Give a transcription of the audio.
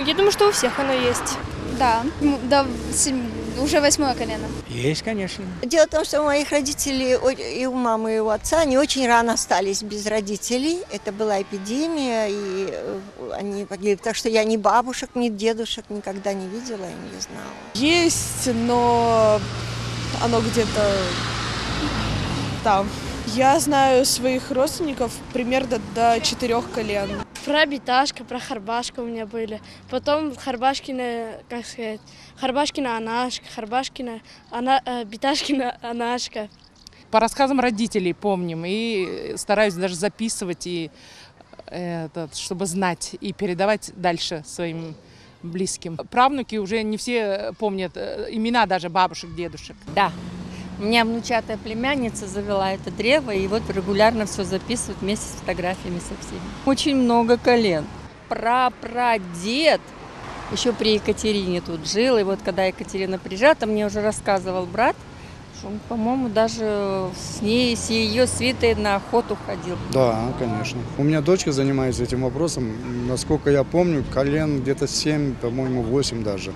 Я думаю, что у всех оно есть. Да, да, уже 8-е колено. Есть, конечно. Дело в том, что у моих родителей, и у мамы, и у отца, они очень рано остались без родителей. Это была эпидемия, и они погибли. Так что я ни бабушек, ни дедушек никогда не видела и не знала. Есть, но оно где-то там. Я знаю своих родственников примерно до 4 колен. Про Биташка, про Харбашка у меня были. Потом Харбашкина, как сказать, Харбашкина Анашка, Биташкина Анашка. По рассказам родителей помним и стараюсь даже записывать, чтобы знать и передавать дальше своим близким. Правнуки уже не все помнят имена даже бабушек, дедушек. Да. У меня внучатая племянница завела это древо, и вот регулярно все записывают вместе с фотографиями со всеми. Очень много колен. Прапрадед еще при Екатерине тут жил, и вот когда Екатерина приезжала, мне уже рассказывал брат, что он, по-моему, даже с ее свитой на охоту ходил. Да, конечно. У меня дочка занимается этим вопросом. Насколько я помню, колен где-то 7, по-моему, 8 даже.